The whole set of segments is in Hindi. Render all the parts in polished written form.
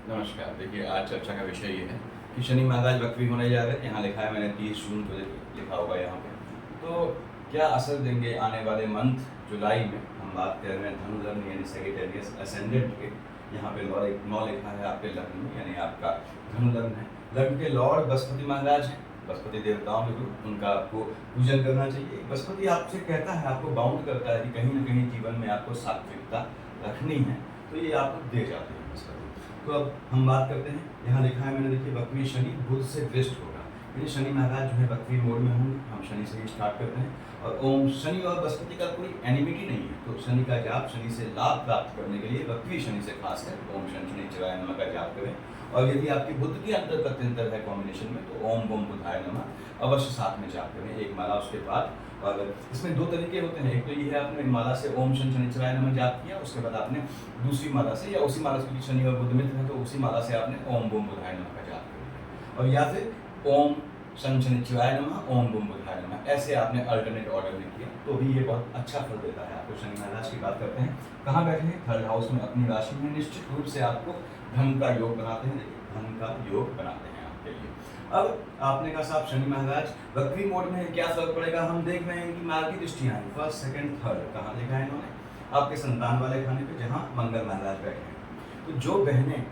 नमस्कार। देखिए, आज चर्चा का विषय ये है कि शनि महाराज वक्री होने जा रहे हैं। यहाँ लिखा है, मैंने 30 जून को लिखा होगा यहाँ पे। तो क्या असर देंगे आने वाले मंथ जुलाई में? हम बात कर रहे हैं धनु लग्न यानी सैजिटेरियस असेंडेंट के। यहाँ पे 9 लिखा है आपके लग्न में, यानी आपका धनु लग्न है। लग्न के लॉर्ड बृहस्पति महाराज हैं, बृहस्पति देवताओं में गुरु, उनका आपको पूजन करना चाहिए। बृहस्पति आपसे कहता है, आपको बाउंड करता है कि कहीं ना कहीं जीवन में आपको सात्विकता रखनी है, तो ये आपको दे जाते हैं बृहस्पति। तो अब हम बात करते हैं, यहाँ लिखा है मैंने, देखिए, वक्री शनि बुध से दृष्ट होगा, यानी शनि महाराज जो है वक्री मोड में होंगे। हम शनि से ही स्टार्ट करते हैं। और ओम, शनि और बृहस्पति का कोई एनिमिटी नहीं है, तो शनि का जाप, शनि से लाभ प्राप्त करने के लिए वक्री शनि से खासकर ओम शनि शनिश्चराय नमः का जाप करें। और यदि आपकी बुध की अंतर प्रत्यंतर है कॉम्बिनेशन में, तो ओम बम बुधाय नमः अवश्य साथ में जाप करें, एक माला उसके बाद। और इसमें 2 तरीके होते हैं, एक तो ये है आपने माला से ओम शनि शनिश्चराय नमः जाप किया, उसके बाद आपने दूसरी माला से या उसी माला से, क्योंकि शनि और बुध मित्र है तो उसी माला से आपने ओम बम बुधाय नमः का जाप किया। और या फिर ओम शनि शनिश्चराय नमः, ओम बम बुधाय नमः, ऐसे आपने अल्टरनेट ऑर्डर में किया तो भी ये बहुत अच्छा फल देता है आपको। शनि महाराज की बात करते हैं, कहाँ बैठे हैं? 3rd हाउस में अपनी राशि में, निश्चित रूप से आपको धन का योग बनाते हैं। देखिए, धन का योग बनाते हैं आपके लिए। अब आपने कहा साहब शनि महाराज वक्री मोड में क्या फर्क पड़ेगा? हम देख रहे हैं कि मार्ग की दृष्टियां हैं, 1st, 2nd, 3rd, कहाँ देखा है इन्होंने? आपके संतान वाले खाने पे, जहाँ मंगल महाराज बैठे हैं। तो जो बहनें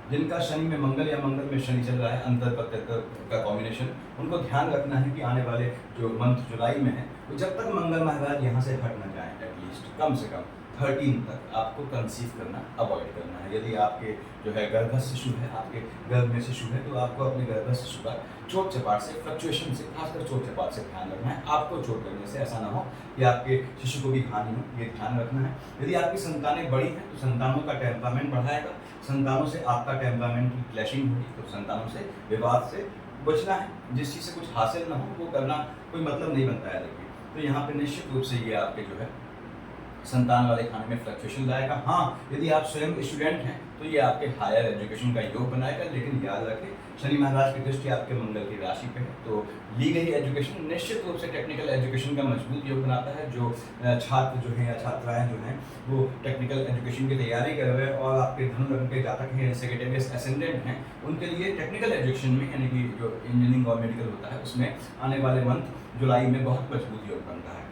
जिनका शनि में मंगल या मंगल में शनि चल रहा है, अंतर प्रत्यंतर का कॉम्बिनेशन, उनको ध्यान रखना है कि आने वाले जो मंथ जुलाई में है, तो जब तक मंगल महाराज यहाँ से हट न जाए, एटलीस्ट कम से कम 13 तक आपको कंसीव करना अवॉइड करना है। यदि आपके जो है गर्भस्थ शिशु है, आपके गर्भ में शिशु है, तो आपको अपने गर्भस्थ शिशु का चोट चपाट से, फ्लक्चुएशन से, खासकर चोट चपाट से ध्यान रखना है। आपको चोट लगने से ऐसा ना हो कि आपके शिशु को भी हानि हो, ये ध्यान रखना है। यदि आपकी संतानें बड़ी हैं तो संतानों का टेम्परामेंट बढ़ाएगा, संतानों से आपका टेम्परामेंट की क्लैशिंग होगी, तो संतानों से विवाद से बचना है। जिस चीज़ से कुछ हासिल ना हो वो करना कोई मतलब नहीं बनता है। देखिए, तो यहाँ पे निश्चित रूप से ये आपके जो है संतान वाले खाने में फ्लक्चुएशन लाएगा। हाँ, यदि आप स्वयं स्टूडेंट हैं तो ये आपके हायर एजुकेशन का योग बनाएगा, लेकिन याद रखें शनि महाराज की दृष्टि आपके मंगल की राशि पे है, तो ली गई एजुकेशन निश्चित रूप से टेक्निकल एजुकेशन का मजबूत योग बनाता है। जो छात्र जो हैं या छात्राएं जो हैं वो टेक्निकल एजुकेशन की तैयारी कर रहे हैं और आपके धनु लग्न के जातक हैं, सेक्रेटेरियस असेंडेंट हैं, उनके लिए टेक्निकल एजुकेशन में, यानी कि जो इंजीनियरिंग और मेडिकल होता है, उसमें आने वाले मंथ जुलाई में बहुत मजबूत योग बनता है।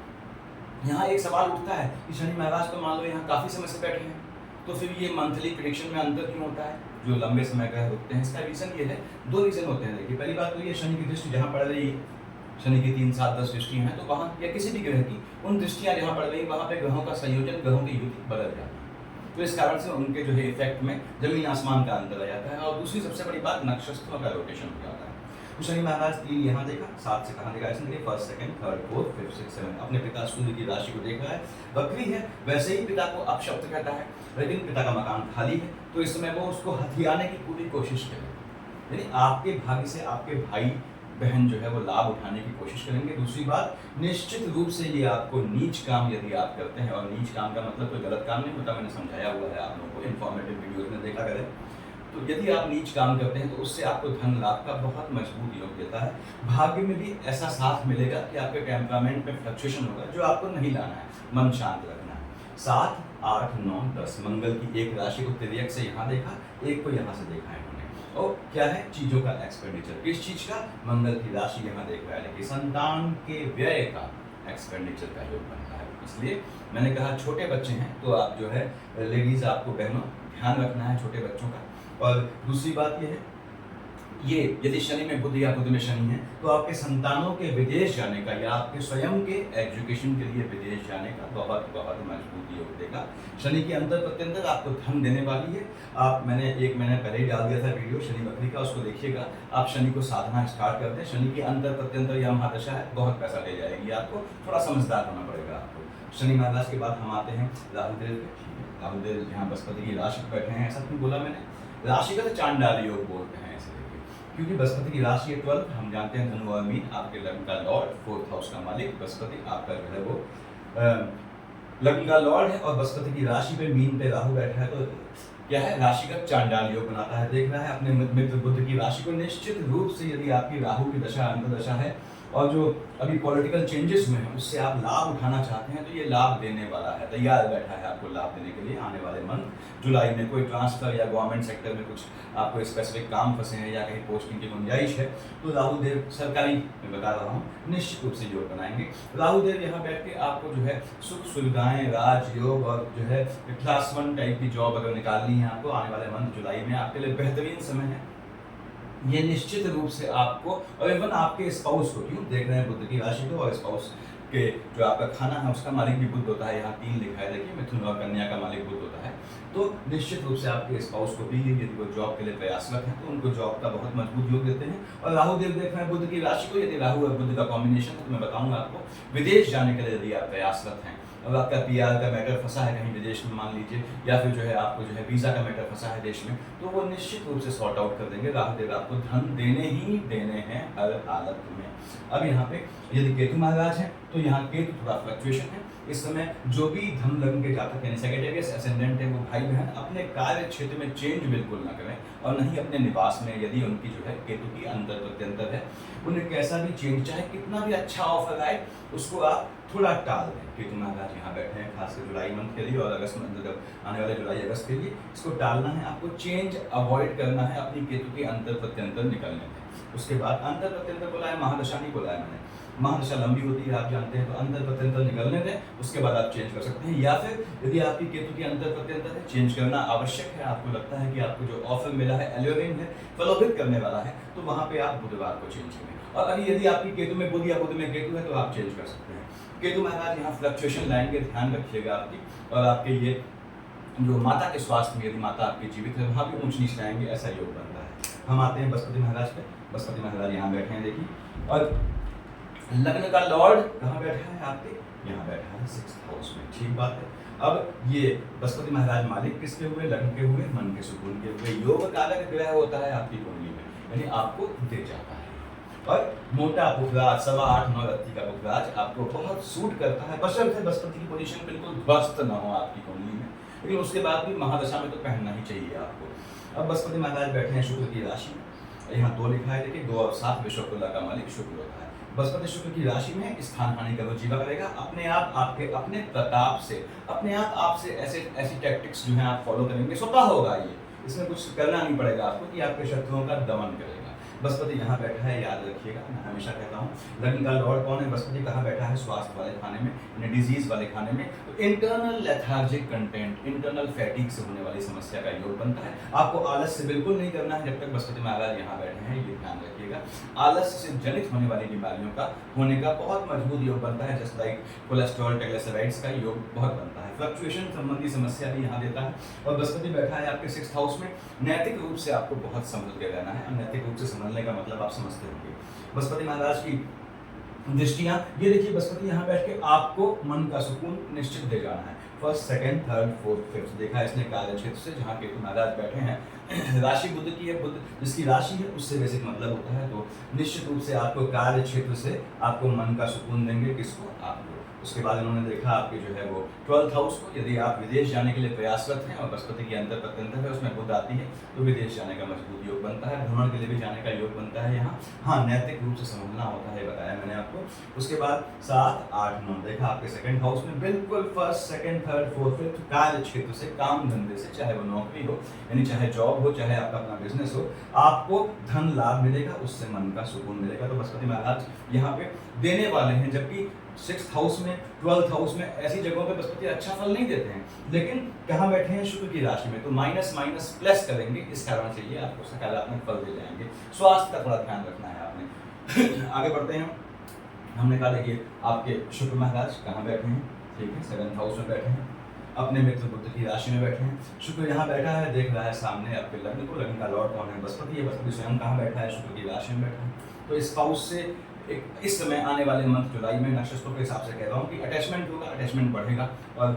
यहाँ एक सवाल उठता है कि शनि महाराज तो मान लो यहाँ काफ़ी समय से बैठे हैं, तो फिर ये मंथली प्रेडिक्शन में अंतर क्यों होता है? जो लंबे समय का रुकते हैं, इसका रीज़न ये है, 2 रीज़न होते हैं। देखिए, पहली बात तो ये, शनि की दृष्टि जहाँ पड़ रही है, शनि की 3, 7, 10 दृष्टियाँ हैं, तो वहाँ या किसी भी ग्रह की उन दृष्टियाँ जहाँ पड़ रही, वहाँ पे ग्रहों का संयोजन, ग्रहों की युति बदल जाती है। तो इस कारण से उनके जो है इफेक्ट में जमीन आसमान का अंतर आ जाता है। और दूसरी सबसे बड़ी बात, नक्षत्रों का रोटेशन हो जाता है। तो शनि महाराज 3 यहाँ देखा, 7 से कहाँ देखा? इसने 1st, 2nd, 3rd, 4th, 5th, 6th, 7th, अपने पिता सूर्य की राशि को देख रहा है। वक्री है, वैसे ही पिता को अपशब्द कहता है, लेकिन पिता का मकान खाली है, तो इस समय वो उसको हथियाने की पूरी कोशिश करेगा। यानी आपके भाग्य से आपके भाई बहन जो है वो लाभ उठाने की कोशिश करेंगे। दूसरी बात, निश्चित रूप से ये आपको नीच काम यदि आप करते हैं, और नीच काम का मतलब कोई गलत काम नहीं होता, मैंने समझाया हुआ है आप लोगों को, इन्फॉर्मेटिव वीडियोज में देखा करें। तो यदि आप नीच काम करते हैं तो उससे आपको धन लाभ का बहुत मजबूत योग देता है। भाग्य में भी ऐसा साथ मिलेगा कि आपके टेम्परामेंट में फ्लक्चुएशन होगा, जो आपको नहीं लाना है, मन शांत रखना है। 7, 8, 9, 10 मंगल की एक राशि को तिर्यक से यहाँ देखा, एक को यहाँ से देखा है इन्होंने। और क्या है? चीज़ों का एक्सपेंडिचर। किस चीज़ का? मंगल की राशि यहाँ देख रहा है, लेकिन संतान के व्यय का एक्सपेंडिचर का योग बनता है। इसलिए मैंने कहा छोटे बच्चे हैं तो आप जो है लेडीज़, आपको बहनों ध्यान रखना है छोटे बच्चों का। और दूसरी बात ये है, ये यदि शनि में बुध या बुध में शनि है तो आपके संतानों के विदेश जाने का या आपके स्वयं के एजुकेशन के लिए विदेश जाने का बहुत बहुत मजबूत योग देगा। शनि की अंतर प्रत्यंतर आपको धन देने वाली है। मैंने 1 महीने पहले ही डाल दिया था वीडियो शनि वक्री का, उसको देखिएगा। आप शनि को साधना स्टार्ट कर दें। शनि की अंतर प्रत्यंतर या महादशा है, बहुत पैसा ले जाएगी आपको, थोड़ा समझदार होना पड़ेगा आपको। शनि महाराज के बाद हम आते हैं राहुदेव पे। राहुदेव यहाँ बृहस्पति की राशि पर बैठे हैं, ऐसा क्यों बोला मैंने? राशि का तो चांडाल योग बोलते हैं ऐसे, देखिए, क्योंकि बृहस्पति की राशि है 12, हम जानते हैं धनु और मीन, आपके लग्न का लॉर्ड, 4th हाउस का मालिक बृहस्पति आपका जो है वो लग्न का लॉर्ड है, और बृहस्पति की राशि पे मीन पे राहु बैठा है, तो क्या है? राशि का चांडाल योग बनाता है। देख रहा है अपने मित्र बुध की राशि को। निश्चित रूप से यदि आपकी राहु की दशा अंतर्दशा है और जो अभी पॉलिटिकल चेंजेस में है उससे आप लाभ उठाना चाहते हैं, तो ये लाभ देने वाला है, तैयार बैठा है आपको लाभ देने के लिए आने वाले मंथ जुलाई में। कोई ट्रांसफर या गवर्नमेंट सेक्टर में कुछ आपको स्पेसिफिक काम फंसे हैं या कहीं पोस्टिंग की गुंजाइश है, तो राहु देव सरकारी मैं बता रहा हूँ निश्चित रूप से योग बनाएंगे। राहु देव यहाँ बैठ के आपको जो है सुख सुविधाएं, राजयोग और जो है क्लास 1 टाइप की जॉब अगर निकालनी है आपको आने वाले मंथ जुलाई में, आपके लिए बेहतरीन समय है। ये निश्चित रूप से आपको और इवन आपके स्पाउस को, क्यों देख रहे हैं बुध की राशि को, और स्पाउस के जो आपका खाना है उसका मालिक भी बुध होता है। यहाँ 3 लिखा है, देखिए मिथुन और कन्या का मालिक बुध होता है। तो निश्चित रूप से आपके स्पाउस को भी यदि वो जॉब के लिए प्रयासरत हैं तो उनको जॉब का बहुत मजबूत योग देते हैं। और राहु देव देख रहे हैं बुध की राशि को, यदि राहु और बुध का कॉम्बिनेशन है तो मैं बताऊंगा आपको विदेश जाने के लिए यदि आप प्रयासरत हैं, अब आपका पीआर का मैटर फंसा है कहीं विदेश में मान लीजिए, या फिर जो है आपको जो है वीज़ा का मैटर फंसा है देश में, तो वो निश्चित रूप से सॉर्ट आउट कर देंगे। राहु देव आपको धन देने ही देने हैं हर हालत में। अब यहाँ पे यदि केतु महाराज हैं तो यहाँ केतु थोड़ा फ्लक्चुएशन है इस समय। जो भी धन लग्न के जातक यानी सेक्रेटेरियस असेंडेंट है वो भाई बहन अपने कार्य क्षेत्र में चेंज बिल्कुल ना करें, और नहीं अपने निवास में यदि उनकी जो है केतु की अंतर प्रत्यंतर है, उन्हें कैसा भी चेंज चाहे कितना भी अच्छा ऑफर आए उसको आप थोड़ा टाल दें। केतु महाराज यहाँ बैठे हैं खासकर जुलाई मंथ के लिए और अगस्त मंथ जब आने वाले जुलाई अगस्त के लिए, इसको टालना है आपको, चेंज अवॉइड करना है, अपनी केतु के अंतर प्रत्यंतर निकलने में। उसके बाद अंतर प्रत्यंतर बोला है, महादशा नहीं बोला है मैंने, महादशा लंबी होती है आप जानते हैं, तो अंतर प्रत्यंतर निकलने दें, उसके बाद आप चेंज कर सकते हैं। या फिर यदि आपकी केतु की अंतर प्रत्यंतर है, चेंज करना आवश्यक है, आपको लगता है कि आपको जो ऑफर मिला है एल्योरिंग है, प्रलोभित करने वाला है, तो वहाँ पे आप बुधवार को चेंज करें। और अभी यदि आपकी केतु में बुध या बुध में केतु है तो आप चेंज कर सकते हैं। केतु महाराज यहाँ फ्लक्चुएशन लाएंगे, ध्यान रखिएगा आपकी, और आपके ये जो माता के स्वास्थ्य में यदि माता आपकी जीवित है वहाँ भी ऊंच नीच लाएंगे, ऐसा योग बनता है। हम आते हैं बृहस्पति महाराज पे। बृहस्पति महाराज यहाँ बैठे हैं देखिए, और लग्न का लॉर्ड कहाँ बैठा है आपके, यहाँ बैठा है 6th हाउस में, ठीक बात है। अब ये बृहस्पति महाराज मालिक किसके हुए, लग्न के हुए, मन के सुकून के हुए, योग कारक ग्रह होता है आपकी कुंडली में, यानी आपको दे जाता है। और मोटा पुखराज 8.25-9 रत्ती का पुखराज आपको बहुत सूट करता है, बशर्ते बृहस्पति की पोजीशन बिल्कुल ध्वस्त न हो आपकी कुंडली में, लेकिन उसके बाद भी महादशा में तो पहनना ही चाहिए आपको। अब बृहस्पति महाराज बैठे हैं शुक्र की राशि में, यहाँ 2 लिखा है देखिए, 2 और 7 विश्वकुला का मालिक शुक्र होता है। बृहस्पति शुक्र की राशि में स्थान हानि का रुचिवा करेगा, अपने आप आपके अपने प्रताप से, अपने आप आपसे ऐसी टैक्टिक्स जो है आप फॉलो करेंगे, स्वतः होगा ये, इसमें कुछ करना नहीं पड़ेगा आपको कि आपके शत्रुओं का दमन करेगा। बृहस्पति यहाँ बैठा है, याद रखिएगा, मैं हमेशा कहता हूँ लग्न का लॉर्ड कौन है, बृहस्पति कहाँ बैठा है, स्वास्थ्य वाले खाने में, यानी डिजीज वाले खाने में। तो इंटरनल लेथार्जिक कंटेंट, इंटरनल फैटिक से होने वाली समस्या का योग बनता है। आपको आलस से बिल्कुल नहीं करना है जब तक बृहस्पति महाराज यहाँ बैठे हैं, ये ध्यान रखिएगा। आलस से जनित होने वाली बीमारियों का होने का बहुत मजबूत योग बनता है, जस्ट लाइक कोलेस्ट्रॉल, ट्राइग्लिसराइड्स का योग बहुत बनता है। फ्लक्चुएशन संबंधी समस्या भी यहाँ देता है। और बृहस्पति बैठा है आपके 6th हाउस में, नैतिक रूप से आपको बहुत संभल के रहना है। अनैतिक रूप से संभलने का मतलब आप समझते होंगे। बृहस्पति महाराज की दृष्टियां, ये देखिए बृहस्पति यहाँ बैठ के आपको मन का सुकून निश्चित दे जाना है। 1st, 2nd, 3rd, 4th, 5th देखा इसने कार्य क्षेत्र से, जहाँ केतु महाराज बैठे हैं। राशि बुध की है, बुध जिसकी राशि है उससे बेसिक मतलब होता है, तो निश्चित रूप से आपको कार्य क्षेत्र से आपको मन का सुकून देंगे, किसको, आपको। उसके बाद इन्होंने देखा आपके जो है वो 12th हाउस को, यदि आप विदेश जाने के लिए प्रयासरत हैं और बृहस्पति की अंतर प्रत्यंतर है उसमें बुध आती है, तो विदेश जाने का मजबूत योग बनता है, भ्रमण के लिए भी जाने का योग बनता है यहाँ। हाँ, नैतिक रूप से समझना होता है, बताया मैंने आपको। उसके बाद 7, 8, 9 देखा आपके 2nd हाउस में, बिल्कुल 1st, 2nd, 3rd, 4th, 5th कार्य क्षेत्र से, काम धंधे से, चाहे वो नौकरी हो, यानी चाहे जॉब हो, चाहे आपका अपना बिजनेस हो, आपको धन लाभ मिलेगा, उससे मन का सुकून मिलेगा। तो बृहस्पति महाराज यहाँ पे देने वाले हैं, जबकि 6th हाउस में, 12th हाउस में ऐसी जगहों पे बृहस्पति अच्छा फल नहीं देते हैं, लेकिन कहाँ बैठे हैं, शुक्र की राशि में, तो माइनस माइनस प्लस करेंगे, इस कारण से ये आपको सकारात्मक फल दे जाएंगे। स्वास्थ्य का थोड़ा ध्यान रखना है आपने। आगे बढ़ते हैं। हमने कहा देखिए आपके शुक्र महाराज कहाँ बैठे हैं, ठीक है, 7th हाउस में बैठे हैं, अपने मित्र बुध की राशि में बैठे हैं। शुक्र यहाँ बैठा है, देख रहा है सामने आपके लग्न को, लग्न का लॉर्ड कौन है, बृहस्पति है, बृहस्पति स्वयं कहाँ बैठा है, शुक्र की राशि में बैठा है। तो स्पाउस से इस समय आने वाले मंथ जुलाई में नक्षत्रों के हिसाब से कह रहा हूँ कि अटैचमेंट होगा, अटैचमेंट बढ़ेगा, और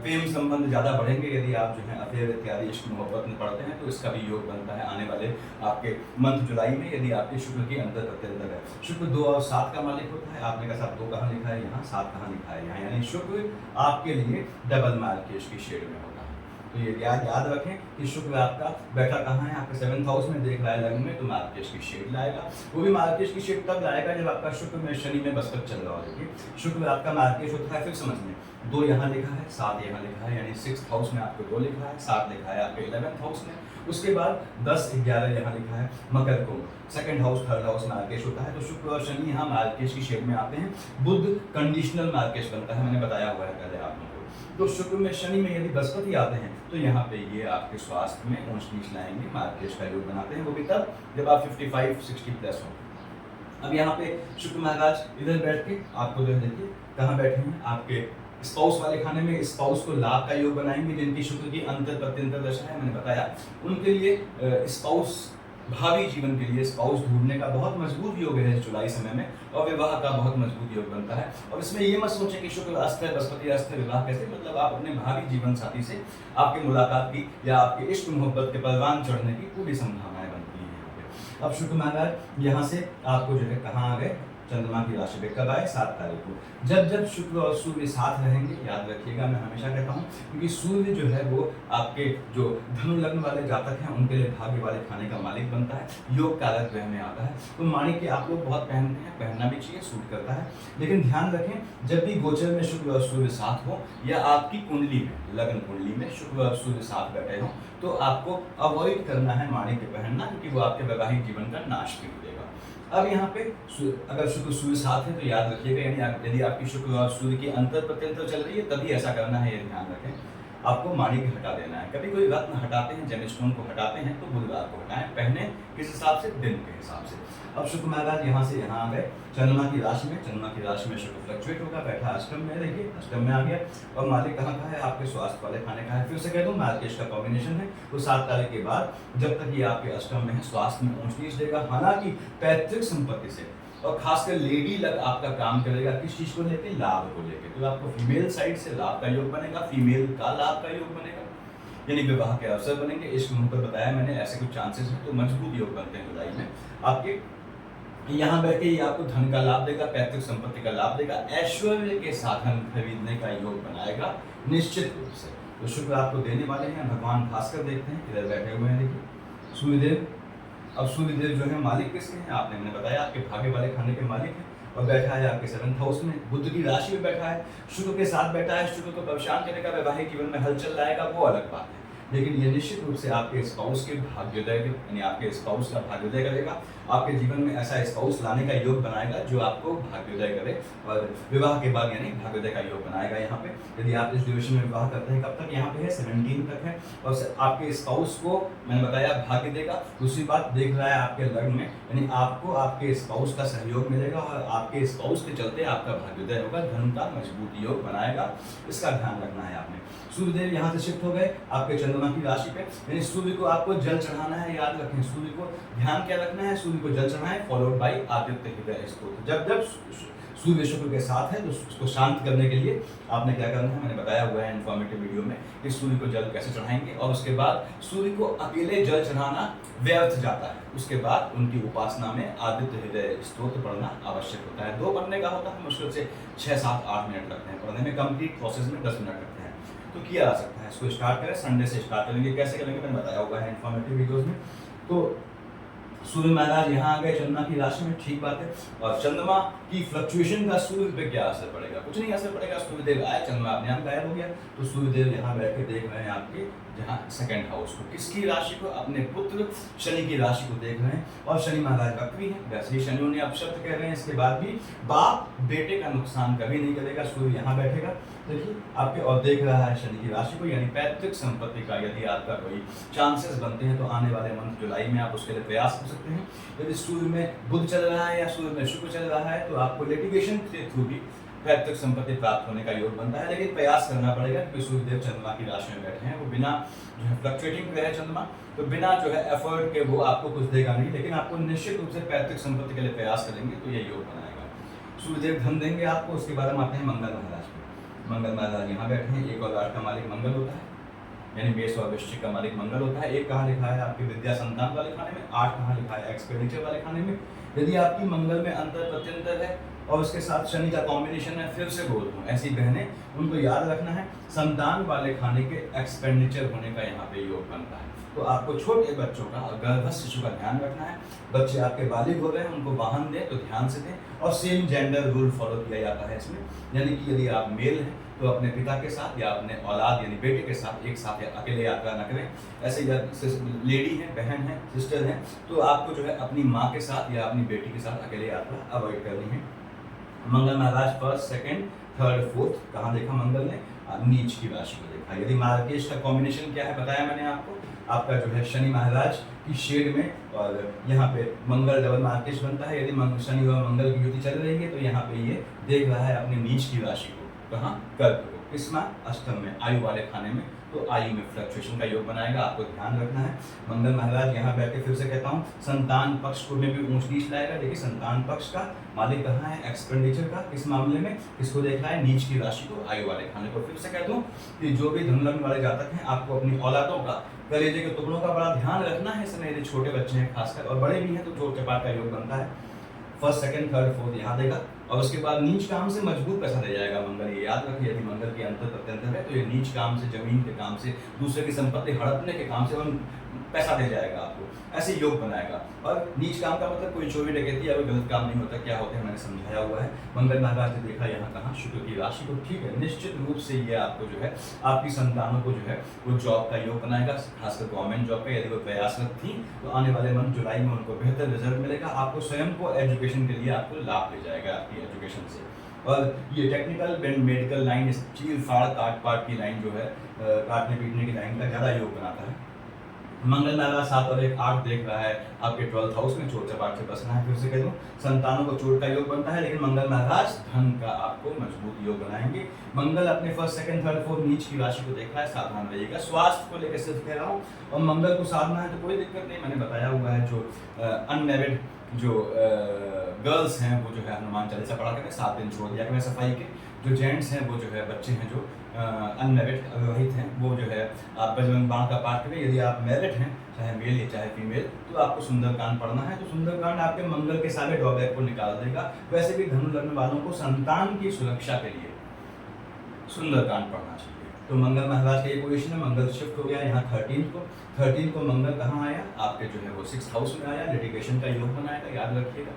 प्रेम संबंध ज़्यादा बढ़ेंगे। यदि आप जो है अफेयर इत्यादि इश्क मोहब्बत में पढ़ते हैं तो इसका भी योग बनता है आने वाले आपके मंथ जुलाई में, यदि आपके शुक्र की अंतर प्रत्यंतर है। शुक्र 2 और 7 का मालिक होता है। आपने कहा साहब 2 कहाँ लिखा है, यहाँ 7 कहाँ लिखा है, यहाँ यानी शुक्र आपके लिए डबल मार्केश की शेड में होता है। तो ये याद रखें कि शुक्र आपका बैठा कहाँ है, आपके 7th हाउस में देख रहा है लग्न में, तो मार्केश की शेड लाएगा। वो भी मार्केश की शेड तब लाएगा जब आपका शुक्र में शनि में बृहस्पति चल रहा हो। देखिए शुक्र आपका मार्केश होता है, फिर समझ में 2 यहाँ लिखा है, 7 यहाँ लिखा है, यानी 6th हाउस में आपको 2 लिखा है, 7 लिखा है आपके 11th हाउस में। उसके बाद 10 11 यहाँ लिखा है मकर को, 2nd हाउस 3rd हाउस मार्केश होता है। तो शुक्र और शनि यहाँ मार्केश की शेड में आते हैं। बुध कंडीशनल मार्केश बनता है, मैंने बताया हुआ है पहले आप लोगों को। तो शुक्र में शनि में यदि बृहस्पति आते हैं तो यहाँ पे ये आपके स्वास्थ्य में ऊंच नीच लाएंगे, मार्केश का योग बनाते हैं, वो भी तब जब आप 55-60 प्लस हो। अब यहाँ पे शुक्र महाराज इधर बैठ के आपको जो है देखिए कहाँ बैठे हैं, आपके स्पाउस वाले खाने में स्पाउस को लाभ का योग बनाएंगे। जिनकी शुक्र की अंतर प्रत्यंतर दशा है, मैंने बताया उनके लिए स्पाउस भावी जीवन के लिए स्पाउस ढूंढने का बहुत मजबूत योग है इस जुलाई समय में, और विवाह का बहुत मजबूत योग बनता है। और इसमें ये मत सोचें कि शुक्र अस्त है बृहस्पति अस्त है विवाह कैसे, मतलब आप अपने भावी जीवन साथी से आपकी मुलाकात की या आपके इश्क मोहब्बत के परवान चढ़ने की पूरी संभावनाएं बनती है यहाँ पे। अब शुक्र महाराज यहाँ से आपको जो है कहाँ आ गए, चंद्रमा की राशि पे कब आए, 7 तारीख को। जब शुक्र और सूर्य साथ रहेंगे, याद रखिएगा मैं हमेशा कहता हूँ, क्योंकि सूर्य जो है वो आपके जो धनु लग्न वाले जातक हैं उनके लिए भाग्य वाले खाने का मालिक बनता है, योग कारक ग्रह में आता है। तो माणिक्य आप लोग बहुत पहनते हैं, पहनना भी चाहिए, सूट करता है। लेकिन ध्यान रखें जब भी गोचर में शुक्र और सूर्य साथ हो या आपकी कुंडली में लग्न कुंडली में शुक्र और सूर्य साथ बैठे हों, तो आपको अवॉइड करना है माणिक्य पहनना, क्योंकि वो आपके वैवाहिक जीवन का नाश भी करेगा। अब यहाँ पे अगर शुक्र सूर्य साथ है तो याद रखिएगा, यानी यदि आपकी शुक्र और सूर्य की अंतर प्रत्यंतर चल रही है तभी ऐसा करना है, ये ध्यान रखें। आपको माणिक्य हटा देना है। कभी कोई रत्न हटाते हैं, जेमस्टोन को हटाते हैं तो बुधवार को हटाएं, पहने किस हिसाब से, दिन के हिसाब से। अब शुक्र महाराज यहाँ से यहाँ आ गए चंद्रमा की राशि में, चंद्रमा की राशि में शुक्र फ्लक्चुएट होगा, बैठा अष्टम में, देखिए अष्टम में आ गया। और मालिक कहाँ का है, आपके स्वास्थ्य वाले खाने का है। फिर से कह दूँ मार्केश का कॉम्बिनेशन है। तो 7 तारीख के बाद जब तक ये आपके अष्टम में है स्वास्थ्य में ऊंच नीच देगा, हालांकि पैतृक संपत्ति से और खासकर लेडी लग आपका काम करेगा किस चीज को लेकर, लाभ को लेकर। तो आपको फीमेल साइड से लाभ का योग बनेगा, फीमेल का लाभ का योग बनेगा, यानी विवाह के अवसर बनेंगे। इसके मुंह पर बताया मैंने ऐसे कुछ चांसेस हैं, तो मजबूत योग बनते हैं जुलाई में आपके। यहाँ बैठ के ये आपको धन का लाभ देगा, पैतृक संपत्ति का लाभ देगा, ऐश्वर्य के साधन खरीदने का योग बनाएगा निश्चित रूप से। तो शुक्र आपको देने वाले हैं। भगवान खासकर देखते हैं किधर बैठे हुए हैं, देखिए सूर्यदेव। अब सूर्यदेव जो है मालिक किसके हैं, आपने मैंने बताया आपके भाग्य वाले खाने के मालिक हैं, और बैठा है आपके 7th हाउस में, बुध की राशि में बैठा है, शुक्र के साथ बैठा है। शुक्र को परेशान करेगा, वैवाहिक जीवन में हलचल लाएगा, वो अलग बात है, लेकिन ये निश्चित रूप से आपके स्पाउस के भाग्योदय, यानी आपके स्पाउस का भाग्योदय करेगा। आपके जीवन में ऐसा स्पाउस लाने का योग बनाएगा जो आपको भाग्योदय करे, और विवाह के बाद यानी भाग्योदय का योग बनाएगा। यहाँ पे यदि आप इस ड्यूरेशन में विवाह करते हैं, कब तक यहाँ पे है, 17 तक है, और आपके स्पाउस को मैंने बताया भाग्य देगा। दूसरी बात देख रहा है आपके लग्न में, यानी आपको आपके स्पाउस का सहयोग मिलेगा, और आपके स्पाउस के चलते आपका भाग्योदय होगा, धन का मजबूत योग बनाएगा। इसका ध्यान रखना है आपने। सूर्यदेव यहाँ से शिफ्ट हो गए आपके चंद्रमा की राशि पे, यानी सूर्य को आपको जल चढ़ाना है। याद रखें सूर्य को ध्यान क्या रखना है, सूर्य को जल चढ़ाएं, फॉलोड बाय आदित्य हृदय स्तोत्र। जब सूर्य शुक्र के साथ है तो उसको शांत करने के लिए आपने क्या करना है, मैंने बताया हुआ है इन्फॉर्मेटिव वीडियो में कि सूर्य को जल कैसे चढ़ाएंगे। और उसके बाद सूर्य को अकेले जल चढ़ाना व्यर्थ जाता है, उसके बाद उनकी उपासना में आदित्य हृदय स्तोत्र पढ़ना आवश्यक होता है। 2 पढ़ने का होता है, मुश्किल से 6, 7, 8 मिनट लगते हैं पढ़ने में, कंप्लीट प्रोसेस में 10 मिनट लगते हैं। तो किया जा सकता है, इसको स्टार्ट करें, संडे से स्टार्ट करेंगे। कैसे करेंगे मैंने बताया हुआ है इन्फॉर्मेटिव वीडियोस में। तो सूर्य महाराज यहाँ आ गए चंद्रमा की राशि में, ठीक बात है। और चंद्रमा की फ्लक्चुएशन का सूर्य पे क्या असर पड़ेगा, कुछ नहीं असर पड़ेगा। सूर्यदेव आए, चंद्रमा अपने आप गायब हो गया। तो सूर्यदेव यहाँ बैठ के देख रहे हैं आपके जहाँ 2nd हाउस को, किसकी राशि को, अपने पुत्र शनि की राशि को देख रहे हैं। और शनि महाराज वक्री हैं, वैसे ही शनि उन्हें अपशब्द कह रहे हैं। इसके बाद भी बाप बेटे का नुकसान कभी नहीं करेगा। सूर्य यहाँ बैठेगा देखिए आपके, और देख रहा है शनि की राशि को, यानी पैतृक संपत्ति का यदि आपका कोई चांसेस बनते हैं तो आने वाले मंथ जुलाई में आप उसके लिए प्रयास कर सकते हैं। यदि सूर्य में बुध चल रहा है या सूर्य में शुक्र चल रहा है तो आपको लिटिगेशन के थ्रू भी पैतृक संपत्ति प्राप्त होने का योग बनता है, लेकिन प्रयास करना पड़ेगा, क्योंकि सूर्यदेव चंद्रमा की राशि में बैठे हैं। वो बिना जो है फ्लक्चुएटिंग ग्रह है चंद्रमा, तो बिना जो है एफर्ट के वो आपको कुछ देगा नहीं, लेकिन आपको निश्चित रूप से पैतृक संपत्ति के लिए प्रयास करेंगे तो ये योग बनाएगा। सूर्यदेव धन देंगे आपको। उसके बाद हम आते हैं मंगल महाराज पे। मंगल महाराज यहाँ बैठे हैं, 1 और 8 का मालिक मंगल होता है, यानी मेष और वृश्चिक का मालिक मंगल होता है। 1 कहाँ लिखा है आपकी विद्या संतान वाले खाने में, 8 कहाँ लिखा है एक्सपेंडिचर वाले खाने में। यदि आपकी मंगल में अंतर प्रत्यंतर है और उसके साथ शनि का कॉम्बिनेशन है, फिर से बोल दूँ ऐसी बहनें उनको याद रखना है, संतान वाले खाने के एक्सपेंडिचर होने का यहाँ पे योग बनता है। तो आपको छोटे बच्चों का और गर्भस्थ शिशु का ध्यान रखना है। बच्चे आपके बालिग हो रहे हैं, उनको वाहन दें तो ध्यान से दें, और सेम जेंडर रूल फॉलो किया जाता है इसमें, यानी कि यदि आप मेल हैं तो अपने पिता के साथ या अपने औलाद यानी बेटे के साथ एक साथ अकेले यात्रा न करें। ऐसे लेडी हैं, बहन है, सिस्टर हैं, तो आपको जो है अपनी माँ के साथ या अपनी बेटी के साथ अकेले यात्रा अवॉइड करनी है। मंगल महाराज फर्स्ट, सेकंड, थर्ड, फोर्थ कहाँ देखा मंगल ने? नीच की राशि को देखा। यदि मार्केश का कॉम्बिनेशन क्या है बताया मैंने आपको, आपका जो है शनि महाराज की शेड में, और यहाँ पे मंगल डबल मार्केश बनता है। यदि शनि व मंगल की युति चल रही है तो यहाँ पे ये देख रहा है अपने नीच की राशि को, कहाँ? कर्क को, किसमें? अष्टम में, आयु वाले खाने में, तो आयु में फ्लक्चुएशन का योग बनाएगा, आपको ध्यान रखना है। मंगल महाराज यहाँ बैठ के फिर से कहता हूँ संतान पक्ष को में भी ऊंच नीच लाएगा। देखिए संतान पक्ष का मालिक कहाँ है? एक्सपेंडिचर का, किस मामले में? किसको देख रहा है? नीच की राशि को, आयु वाले खाने को। फिर से कह दूँ कि जो भी धनु लग्न वाले जातक हैं, आपको अपनी औलादों का, कलेजे के टुकड़ों का बड़ा ध्यान रखना है इस समय। यदि छोटे बच्चे हैं खासकर, और बड़े भी हैं तो चोट चपाट का योग बनता है। फर्स्ट, सेकंड, थर्ड, फोर्थ यहाँ देगा, और उसके बाद नीच काम से मजबूत पैसा दे जाएगा मंगल। ये याद रखिए, यदि मंगल की अंतर प्रत्यंतर है तो ये नीच काम से, जमीन के काम से, दूसरे की संपत्ति हड़पने के काम से पैसा दे जाएगा आपको, ऐसे योग बनाएगा। और नीच काम का मतलब कोई चोरी डकैती या कोई गलत काम नहीं होता। क्या होते हैं मैंने समझाया हुआ है। मंगल महाराज ने देखा यहाँ कहाँ? शुक्र की राशि को। ठीक है, निश्चित रूप से ये आपको जो है आपकी संतानों को जो है वो जॉब का योग बनाएगा, खासकर गवर्नमेंट जॉब का। यदि वो प्रयासरत थी तो आने वाले मंथ जुलाई में उनको बेहतर रिजल्ट मिलेगा। आपको स्वयं को एजुकेशन के लिए आपको लाभ दे जाएगा आपकी एजुकेशन से। और ये टेक्निकल मेडिकल लाइन, चीर फाड़ काट पाट की लाइन जो है, काटने पीटने की लाइन का ज़्यादा योग बनाता है। मंगल महाराज 7 और 1, 8 देख रहा है आपके 12th हाउस में, चोट चपाट से बचना है। फिर से कह दूं संतानों को चोट का योग बनता है, लेकिन मंगल महाराज धन का आपको मजबूत योग बनाएंगे। मंगल अपने फर्स्ट, सेकंड, थर्ड, फोर्थ नीच की राशि को देखा है, सावधान रहिएगा। स्वास्थ्य को लेकर सिर्फ कह रहा हूँ, और मंगल को साधना है तो कोई दिक्कत नहीं, मैंने बताया हुआ है। जो अनमेरिड जो गर्ल्स हैं वो जो है हनुमान चालीसा पढ़ा करें, 7 दिन छोड़ दिया करें सफाई के। जो जेंट्स हैं वो जो है, बच्चे हैं जो अनमेरिड अविवाहित हैं, वो जो है आप बजरंग बाण का पाठ करें। यदि आप मैरिड हैं, चाहे मेल या चाहे फीमेल, तो आपको सुंदरकांड पढ़ना है। तो सुंदरकांड आपके मंगल के सारे ड्रॉबैक को निकाल देगा। वैसे भी धनु लग्न वालों को संतान की सुरक्षा के लिए सुंदरकांड पढ़ना चाहिए। तो मंगल महाराज का ये पोजीशन है। मंगल शिफ्ट हो गया यहाँ 13 को मंगल कहाँ आया? आपके जो है वो 6th हाउस में आया, लिटिगेशन का योग बनाएगा, याद रखिएगा।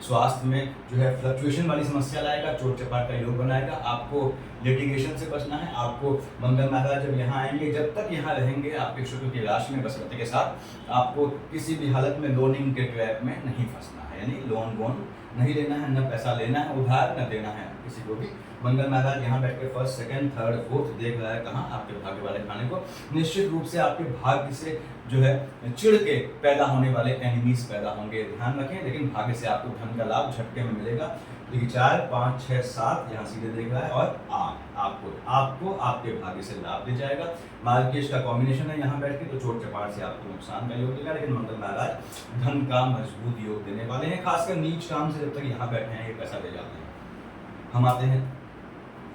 स्वास्थ्य में जो है फ्लक्चुएशन वाली समस्या लाएगा, चोट चपाट का योग बनाएगा। आपको लिटिगेशन से बचना है। आपको मंगल महाराज जब यहाँ आएंगे, जब तक यहाँ रहेंगे आपके शुक्र की राशि में बृहस्पति के साथ, आपको किसी भी हालत में लोनिंग के ट्रैप में नहीं फंसना है, यानी लोन वोन नहीं लेना है, न पैसा लेना है उधार, न देना है किसी को भी। मंगल महाराज यहाँ बैठ के फर्स्ट, सेकंड, थर्ड, फोर्थ देख रहा है कहाँ? आपके भाग्य वाले खाने को। निश्चित रूप से आपके भाग्य से जो है चिढ़ के पैदा होने वाले एनिमीज पैदा होंगे, ध्यान रखें। लेकिन भाग्य से आपको धन का लाभ झटके में मिलेगा। देखिए 4, 5, 6, 7 यहाँ सीधे देख रहा है, और 8 आपको आपके भाग्य से लाभ दे जाएगा। मार्केश का कॉम्बिनेशन है यहाँ बैठ के, तो चोट चपाट से आपको नुकसान का योग देगा। लेकिन मंगल महाराज धन का मजबूत योग देने वाले हैं। खासकर नीच काम से जब तक यहाँ बैठे हैं ये पैसा दे जाते हैं। हम आते हैं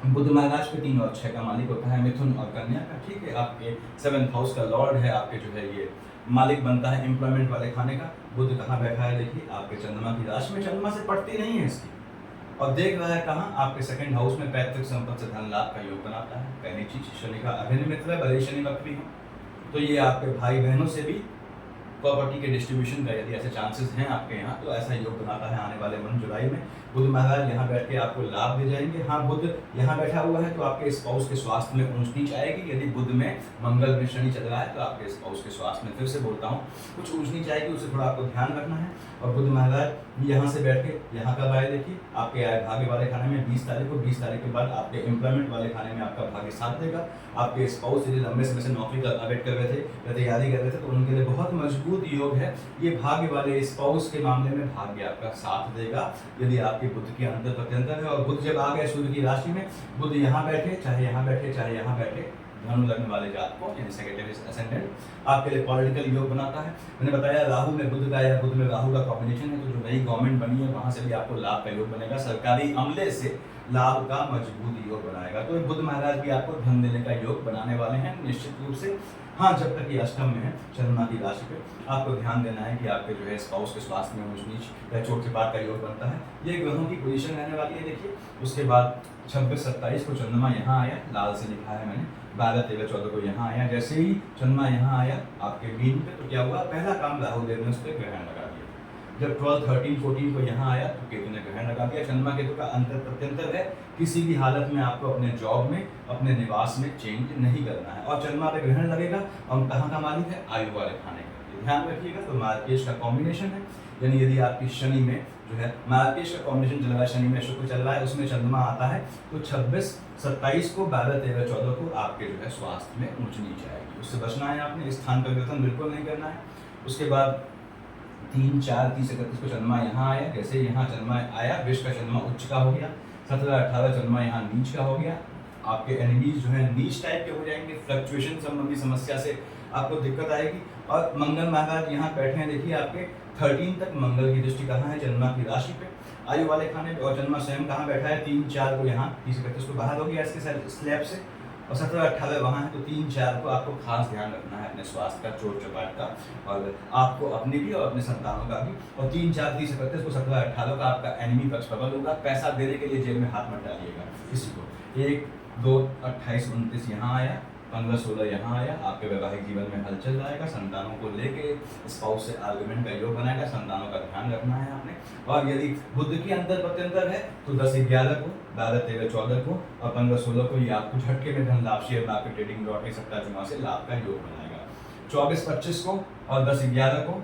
बुध महाराज पे 3 और 6 का मालिक होता है, मिथुन और कन्या का। ठीक है, आपके 7th हाउस का लॉर्ड है, आपके जो है ये मालिक बनता है एम्प्लॉयमेंट वाले खाने का। बुध कहाँ बैठा है? देखिए आपके चंद्रमा की राशि में, चंद्रमा से पड़ती नहीं है इसकी, और देख रहा है कहाँ? आपके 2nd हाउस में, पैतृक संपत्ति से धन लाभ का योग बनाता है। पहली चीज, शनि का अभिन्न मित्र है, भले शनि वक्री हो, तो ये आपके भाई बहनों से भी प्रॉपर्टी के डिस्ट्रीब्यूशन का यदि ऐसे चांसेस हैं आपके यहाँ, तो ऐसा योग बनाता है आने वाले मंथ जुलाई में। बुध महाराज यहाँ बैठ के आपको लाभ दे जाएंगे। हाँ, बुध यहाँ बैठा हुआ है तो आपके स्पाउस के स्वास्थ्य में ऊंच नीच आएगी। यदि बुध में मंगल में शनि चल रहा है तो आपके स्पाउस के स्वास्थ्य में, फिर से बोलता हूँ, कुछ ऊंच नीच आएगी, उसे थोड़ा आपको ध्यान रखना है। और बुध महाराज यहाँ से बैठ के यहाँ कब आए? देखिए आपके आए भाग्य वाले खाने में 20 तारीख को। 20 तारीख के बाद आपके एम्प्लॉयमेंट वाले खाने में आपका भाग्य साथ देगा। आपके स्पाउस यदि लंबे समय से नौकरी का अवेट कर रहे थे या तैयारी कर रहे थे तो उनके लिए बहुत मजबूत योग है। ये भाग्य वाले स्पाउस के मामले में भाग्य आपका साथ देगा यदि आपके बुध की अंतर प्रत्यंतर है। और बुध जब आ गए सूर्य की राशि में, बुध यहाँ बैठे, चाहे यहाँ बैठे, चाहे यहाँ बैठे, धनु लग्न वाले जात को यानी सेक्रेटरी असेंडेंट आपके लिए पॉलिटिकल योग बनाता है। मैंने बताया राहु में बुध का या बुध में राहु का कॉम्बिनेशन है, तो जो नई गवर्नमेंट बनी है वहां से भी आपको लाभ का योग बनेगा। सरकारी अमले से लाभ का मजबूत योग बनाएगा। तो बुध महाराज भी आपको धन देने का योग बनाने वाले हैं निश्चित रूप से। हाँ, जब तक ये अष्टम में है चंद्रमा की राशि पे, आपको ध्यान देना है कि आपके जो है स्पाउस के स्वास्थ्य में ऊंच नीच या चोट चपाट का योग बनता है। ये ग्रहों की पोजीशन रहने वाली है। देखिए उसके बाद 26-27 को चंद्रमा यहाँ आया, लाल से लिखा है मैंने, 12-13-14 को यहाँ आया। जैसे ही चंद्रमा यहाँ आया आपके मीन पे, तो क्या हुआ, पहला काम राहु देव ने उस पर ग्रहण लगा दिया। जब 12, 13, 14 को यहाँ आया तो केतु ने ग्रहण लगा दिया। चंद्रमा केतु का अंतर प्रत्यंतर है, किसी भी हालत में आपको अपने जॉब में, अपने निवास में चेंज नहीं करना है। और चंद्रमा पे ग्रहण लगेगा और कहाँ का मालिक है, आयु वाले खाने का, ध्यान रखिएगा। तो मार्केश का कॉम्बिनेशन है, यानी यदि आपकी शनि में जो है मार्केश का कॉम्बिनेशन चल रहा है, शनि में शुक्र चल रहा है, उसमें चंद्रमा आता है, तो 26-27 को, 12-13-14 को आपके जो है स्वास्थ्य में ऊंच नीच आएगी। उससे बचना है आपने, स्थान परिवर्तन बिल्कुल नहीं करना है। उसके बाद 3, 4, 30, 31 को चंद्रमा यहाँ आया। जैसे यहाँ चंद्रमा आया, वृष का चंद्रमा उच्च का हो गया, 17, 18 चंद्रमा यहाँ नीच का हो गया। आपके एनिमीज जो है नीच टाइप के हो जाएंगे, फ्लक्चुएशन संबंधी समस्या से आपको दिक्कत आएगी। और मंगल महाराज यहाँ बैठे हैं, देखिए आपके 13 तक मंगल की दृष्टि कहाँ है, चंद्रमा की राशि पे, आयु वाले खाने पे। और चंद्रमा स्वयं कहाँ बैठा है, 3, 4 को यहाँ, 30, 31 को बाहर हो गया इसके स्लैब से, और 17, 18 वहाँ है। तो 3, 4 को आपको खास ध्यान रखना है अपने स्वास्थ्य का, चोट चपाट का, और आपको अपने भी और अपने संतानों का भी। और 3, 4, 30, 31 को, 17, 18 का आपका एनिमी पक्ष प्रबल होगा। पैसा देने के लिए जेब में हाथ मत डालिएगा किसी को। 1, 2, 28, 29 यहाँ आया, 15, 16 यहाँ आया। आपके वैवाहिक जीवन में हलचल आएगा, संतानों को लेके स्पाउस से आर्गुमेंट का योग बनाएगा, संतानों का ध्यान रखना है आपने। और यदि बुध की अंतर प्रत्यंतर है तो 10-11 को, 12-13-14 को और 15-16 को ये आपको झटके में धन लाभ, शेयर मार्केट, ट्रेडिंग, लॉटरी, सट्टा जुआ से लाभ का योग बनाएगा। 24-25 को और 10-11 को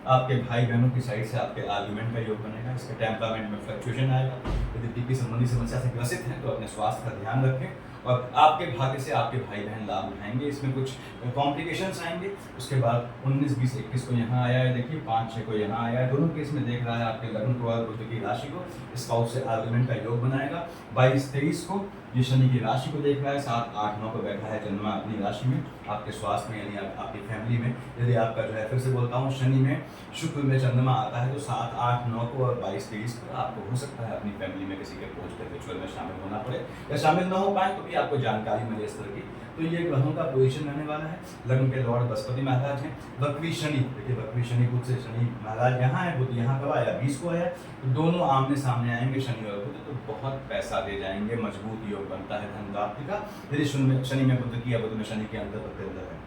आपके भाई बहनों की साइड से आपके आर्गुमेंट का योग बनेगा। इसके टेम्परामेंट में फ्लक्चुएशन आएगा। यदि टीपी संबंधी समस्या से ग्रसित हैं तो अपने स्वास्थ्य का ध्यान रखें, और आपके भाग्य से आपके भाई बहन लाभ उठाएंगे। इसमें कुछ कॉम्प्लिकेशंस आएंगे। उसके बाद 19, 20, 21 को यहाँ आया है, देखिए 5, 6 को यहाँ आया है। दोनों केस में देख रहा है आपके लग्न को और बुध की राशि को, स्पाउस से आर्गुमेंट का योग बनाएगा। 22, 23 को ये शनि की राशि को देख रहा है, 7, 8, 9 को बैठा है चंद्रमा अपनी राशि में, आपके स्वास्थ्य में, यानी आपकी फैमिली में। यदि आपका जो है, फिर से बोलता हूँ, शनि में शुक्र में चंद्रमा आता है, तो 7, 8, 9 को और 22, 23 को आपको हो सकता है अपनी फैमिली में किसी के पोस्ट रिचुअल में शामिल होना पड़े, या शामिल ना हो पाए तो भी आपको जानकारी मिले इस तरह की। तो ये ग्रहों का पोजीशन रहने वाला है। लग्न के लॉर्ड बृहस्पति महाराज हैं। वक्री शनि, देखिए वक्री शनि, बुध से शनि महाराज यहाँ है, बुध यहाँ कब आया, 20 को आया। तो दोनों आमने सामने आएंगे शनि और बुध, तो बहुत पैसा दे जाएंगे, मजबूत योग बनता है धन प्राप्ति का, यदि शनि में बुध की या बुध में शनि के अंदर प्रत्यंतर है।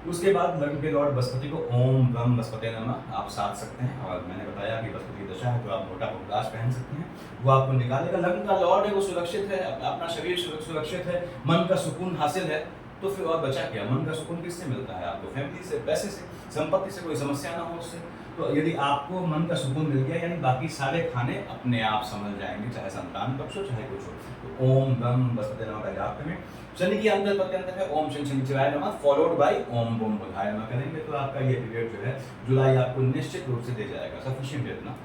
उसके बाद लग्न के लॉर्ड बृहस्पति को ओम ब्रह्म बृहस्पति नमः आप साध सकते हैं। और मैंने बताया कि बृहस्पति दशा है तो आप मोटा रुद्राक्ष पहन सकते हैं, वो आपको निकालेगा। लग्न का लॉर्ड है, वो सुरक्षित है, अपना शरीर सुरक्षित है, मन का सुकून हासिल है, तो फिर और बचा क्या। मन का सुकून किससे मिलता है आपको, फैमिली से, पैसे से, संपत्ति से, कोई समस्या ना हो उससे। तो यदि आपको मन का सुकून मिल गया, यानी बाकी सारे खाने अपने आप समझ जाएंगे, चाहे संतान पक्ष हो चाहे कुछ हो। तो ओम ब्रह्म बृहस्पति नमः का जाप करें। शनि की अंदर प्रत्यंतर है, ओम शनि शनिचराय नमः फॉलोड बाय ओम बम बुधाय नमः करेंगे, तो आपका ये पीरियड जो है जुलाई आपको निश्चित रूप से दे जाएगा, सफिशिएंट इतना।